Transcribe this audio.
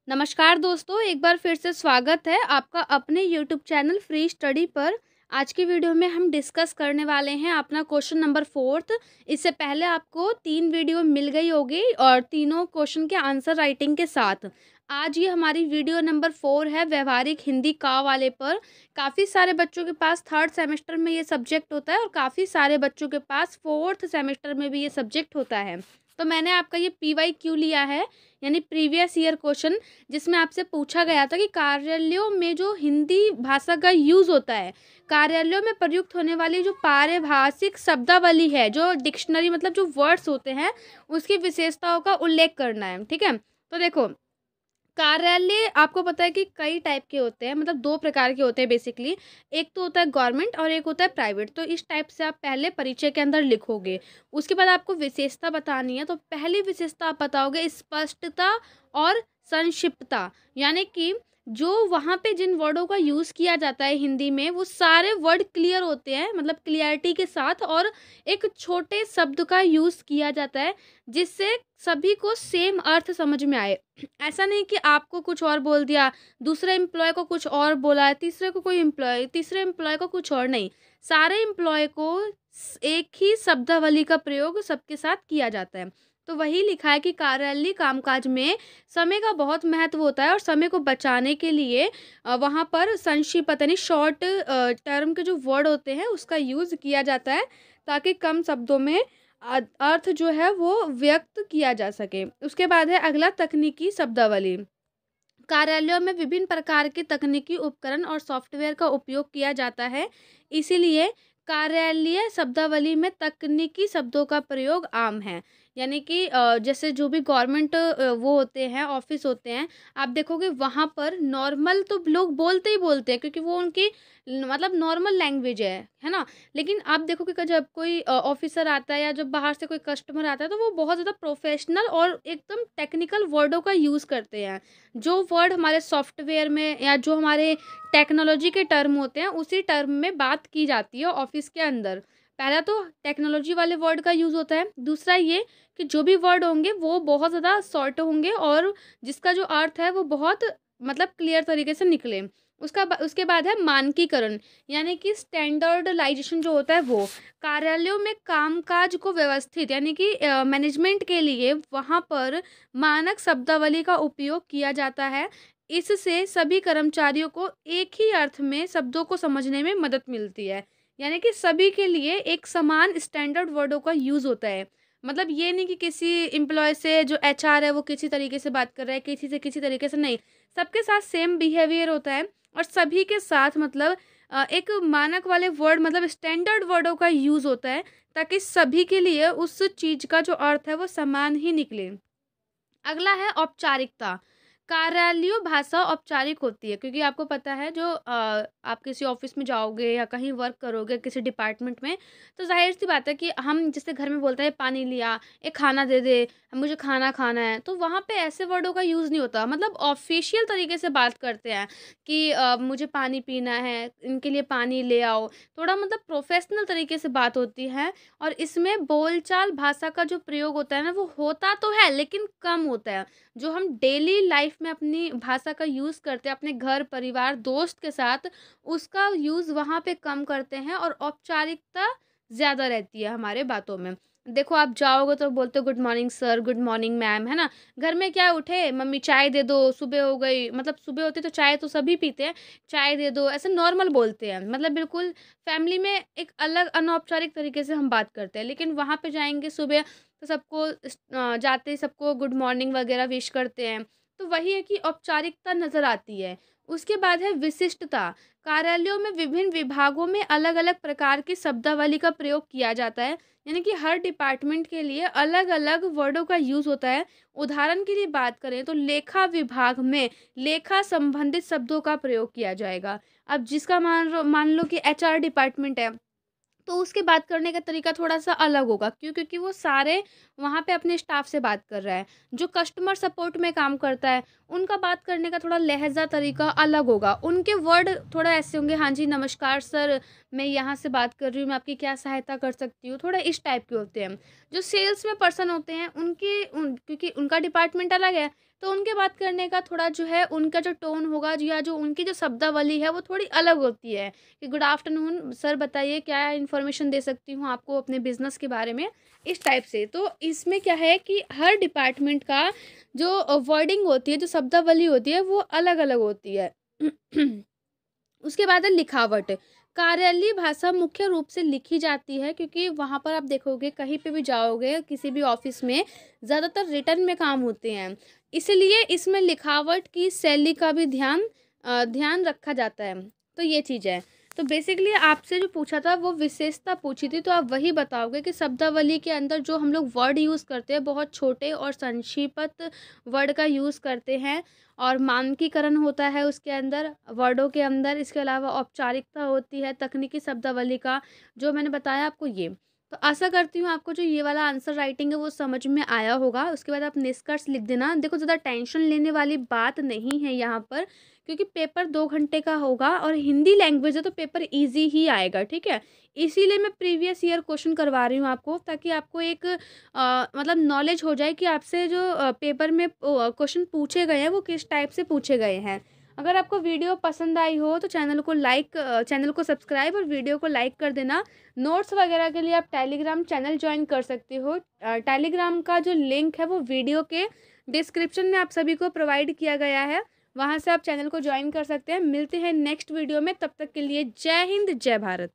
नमस्कार दोस्तों, एक बार फिर से स्वागत है आपका अपने यूट्यूब चैनल फ्री स्टडी पर। आज की वीडियो में हम डिस्कस करने वाले हैं अपना क्वेश्चन नंबर 4। इससे पहले आपको 3 वीडियो मिल गई होगी और तीनों क्वेश्चन के आंसर राइटिंग के साथ। आज ये हमारी वीडियो नंबर 4 है व्यवहारिक हिंदी का वाले पर। काफ़ी सारे बच्चों के पास 3rd सेमेस्टर में ये सब्जेक्ट होता है और काफ़ी सारे बच्चों के पास 4th सेमेस्टर में भी ये सब्जेक्ट होता है। तो मैंने आपका ये PYQ लिया है, यानी प्रीवियस ईयर क्वेश्चन, जिसमें आपसे पूछा गया था कि कार्यालयों में जो हिंदी भाषा का यूज़ होता है, कार्यालयों में प्रयुक्त होने वाली जो पारिभाषिक शब्दावली है, जो डिक्शनरी मतलब जो वर्ड्स होते हैं, उसकी विशेषताओं का उल्लेख करना है। ठीक है, तो देखो, कार्यालय आपको पता है कि कई टाइप के होते हैं, मतलब 2 प्रकार के होते हैं बेसिकली। एक तो होता है गवर्नमेंट और एक होता है प्राइवेट। तो इस टाइप से आप पहले परिचय के अंदर लिखोगे, उसके बाद आपको विशेषता बतानी है। तो पहली विशेषता आप बताओगे स्पष्टता और संक्षिप्तता, यानी कि जो वहाँ पे जिन वर्डों का यूज़ किया जाता है हिंदी में, वो सारे वर्ड क्लियर होते हैं, मतलब क्लियरिटी के साथ, और एक छोटे शब्द का यूज़ किया जाता है जिससे सभी को सेम अर्थ समझ में आए। ऐसा नहीं कि आपको कुछ और बोल दिया, दूसरे एम्प्लॉय को कुछ और बोला है, तीसरे को कोई एम्प्लॉय, तीसरे एम्प्लॉय को कुछ और, नहीं। सारे एम्प्लॉय को एक ही शब्दावली का प्रयोग सबके साथ किया जाता है। तो वही लिखा है कि कार्यालयीय कामकाज में समय का बहुत महत्व होता है और समय को बचाने के लिए वहाँ पर संक्षिप्त यानी शॉर्ट टर्म के जो वर्ड होते हैं उसका यूज़ किया जाता है, ताकि कम शब्दों में अर्थ जो है वो व्यक्त किया जा सके। उसके बाद है अगला तकनीकी शब्दावली। कार्यालयों में विभिन्न प्रकार के तकनीकी उपकरण और सॉफ्टवेयर का उपयोग किया जाता है, इसीलिए कार्यालयीय शब्दावली में तकनीकी शब्दों का प्रयोग आम है। यानी कि जैसे जो भी गवर्नमेंट वो होते हैं, ऑफिस होते हैं, आप देखोगे वहाँ पर नॉर्मल तो लोग बोलते ही बोलते हैं, क्योंकि वो उनकी मतलब नॉर्मल लैंग्वेज है ना। लेकिन आप देखोगे कि जब कोई ऑफिसर आता है या जब बाहर से कोई कस्टमर आता है, तो वो बहुत ज़्यादा प्रोफेशनल और एकदम टेक्निकल वर्डों का यूज़ करते हैं। जो वर्ड हमारे सॉफ्टवेयर में या जो हमारे टेक्नोलॉजी के टर्म होते हैं, उसी टर्म में बात की जाती है ऑफिस के अंदर। पहला तो टेक्नोलॉजी वाले वर्ड का यूज़ होता है, दूसरा ये कि जो भी वर्ड होंगे वो बहुत ज़्यादा शॉर्ट होंगे और जिसका जो अर्थ है वो बहुत मतलब क्लियर तरीके से निकले। उसके बाद है मानकीकरण, यानी कि स्टैंडर्डलाइजेशन जो होता है वो। कार्यालयों में कामकाज को व्यवस्थित यानी कि मैनेजमेंट के लिए वहाँ पर मानक शब्दावली का उपयोग किया जाता है। इससे सभी कर्मचारियों को एक ही अर्थ में शब्दों को समझने में मदद मिलती है। यानी कि सभी के लिए एक समान स्टैंडर्ड वर्डों का यूज़ होता है। मतलब ये नहीं कि किसी एम्प्लॉय से जो एचआर है वो किसी तरीके से बात कर रहा है, किसी से किसी तरीके से, नहीं। सबके साथ सेम बिहेवियर होता है और सभी के साथ मतलब एक मानक वाले वर्ड मतलब स्टैंडर्ड वर्डों का यूज़ होता है, ताकि सभी के लिए उस चीज़ का जो अर्थ है वो समान ही निकले। अगला है औपचारिकता। कार्यालयीय भाषा औपचारिक होती है, क्योंकि आपको पता है जो आप किसी ऑफिस में जाओगे या कहीं वर्क करोगे किसी डिपार्टमेंट में, तो ज़ाहिर सी बात है कि हम जैसे घर में बोलते हैं पानी लिया, एक खाना दे दे, मुझे खाना खाना है, तो वहाँ पे ऐसे वर्डों का यूज़ नहीं होता। मतलब ऑफिशियल तरीके से बात करते हैं कि मुझे पानी पीना है, इनके लिए पानी ले आओ। थोड़ा मतलब प्रोफेशनल तरीके से बात होती है और इसमें बोलचाल भाषा का जो प्रयोग होता है ना, वो होता तो है लेकिन कम होता है। जो हम डेली लाइफ में अपनी भाषा का यूज़ करते हैं अपने घर परिवार दोस्त के साथ, उसका यूज़ वहाँ पे कम करते हैं और औपचारिकता ज़्यादा रहती है हमारे बातों में। देखो, आप जाओगे तो बोलते हो good morning sir, good morning ma'am, है ना। घर में क्या उठे, मम्मी चाय दे दो, सुबह हो गई, मतलब सुबह होती तो चाय तो सभी पीते हैं, चाय दे दो, ऐसे नॉर्मल बोलते हैं। मतलब बिल्कुल फैमिली में एक अलग अनौपचारिक तरीके से हम बात करते हैं, लेकिन वहाँ पे जाएंगे सुबह तो सबको जाते ही सबको गुड मॉर्निंग वगैरह विश करते हैं। तो वही है कि औपचारिकता नज़र आती है। उसके बाद है विशिष्टता। कार्यालयों में विभिन्न विभागों में अलग अलग प्रकार की शब्दावली का प्रयोग किया जाता है, यानी कि हर डिपार्टमेंट के लिए अलग अलग वर्डों का यूज़ होता है। उदाहरण के लिए बात करें तो लेखा विभाग में लेखा संबंधित शब्दों का प्रयोग किया जाएगा। अब जिसका मान लो कि एचआर डिपार्टमेंट है, तो उसके बात करने का तरीका थोड़ा-सा अलग होगा। क्यों? क्योंकि वो सारे वहाँ पे अपने स्टाफ से बात कर रहा है। जो कस्टमर सपोर्ट में काम करता है, उनका बात करने का थोड़ा लहज़ा तरीका अलग होगा। उनके वर्ड थोड़ा ऐसे होंगे, हाँ जी, नमस्कार सर, मैं यहाँ से बात कर रही हूँ, मैं आपकी क्या सहायता कर सकती हूँ? थोड़ा इस टाइप के होते हैं। जो सेल्स में पर्सन होते हैं, क्योंकि उनका डिपार्टमेंट अलग है, तो उनके बात करने का थोड़ा जो है उनका जो टोन होगा या जो उनकी जो शब्दावली है वो थोड़ी अलग होती है कि गुड आफ्टरनून सर, बताइए क्या इन्फॉर्मेशन दे सकती हूँ आपको अपने बिज़नेस के बारे में, इस टाइप से। तो इसमें क्या है कि हर डिपार्टमेंट का जो वर्डिंग होती है, जो शब्दावली होती है वो अलग अलग होती है। उसके बाद है लिखावट। कार्यालयीय भाषा मुख्य रूप से लिखी जाती है, क्योंकि वहाँ पर आप देखोगे कहीं पे भी जाओगे किसी भी ऑफिस में ज़्यादातर रिटर्न में काम होते हैं, इसलिए इसमें लिखावट की शैली का भी ध्यान रखा जाता है। तो ये चीज़ है। तो बेसिकली आपसे जो पूछा था वो विशेषता पूछी थी, तो आप वही बताओगे कि शब्दावली के अंदर जो हम लोग वर्ड यूज़ करते हैं बहुत छोटे और संक्षिप्त वर्ड का यूज़ करते हैं, और मानकीकरण होता है उसके अंदर वर्डों के अंदर। इसके अलावा औपचारिकता होती है तकनीकी शब्दावली का, जो मैंने बताया आपको ये। तो आशा करती हूँ आपको जो ये वाला आंसर राइटिंग है वो समझ में आया होगा। उसके बाद आप निष्कर्ष लिख देना। देखो, ज़्यादा टेंशन लेने वाली बात नहीं है यहाँ पर, क्योंकि पेपर 2 घंटे का होगा और हिंदी लैंग्वेज है तो पेपर ईज़ी ही आएगा, ठीक है? इसीलिए मैं प्रीवियस ईयर क्वेश्चन करवा रही हूँ आपको, ताकि आपको एक मतलब नॉलेज हो जाए कि आपसे जो पेपर में क्वेश्चन पूछे गए हैं वो किस टाइप से पूछे गए हैं। अगर आपको वीडियो पसंद आई हो तो चैनल को सब्सक्राइब और वीडियो को लाइक कर देना। नोट्स वगैरह के लिए आप टेलीग्राम चैनल ज्वाइन कर सकते हो। टेलीग्राम का जो लिंक है वो वीडियो के डिस्क्रिप्शन में आप सभी को प्रोवाइड किया गया है, वहाँ से आप चैनल को ज्वाइन कर सकते हैं। मिलते हैं नेक्स्ट वीडियो में, तब तक के लिए जय हिंद, जय भारत।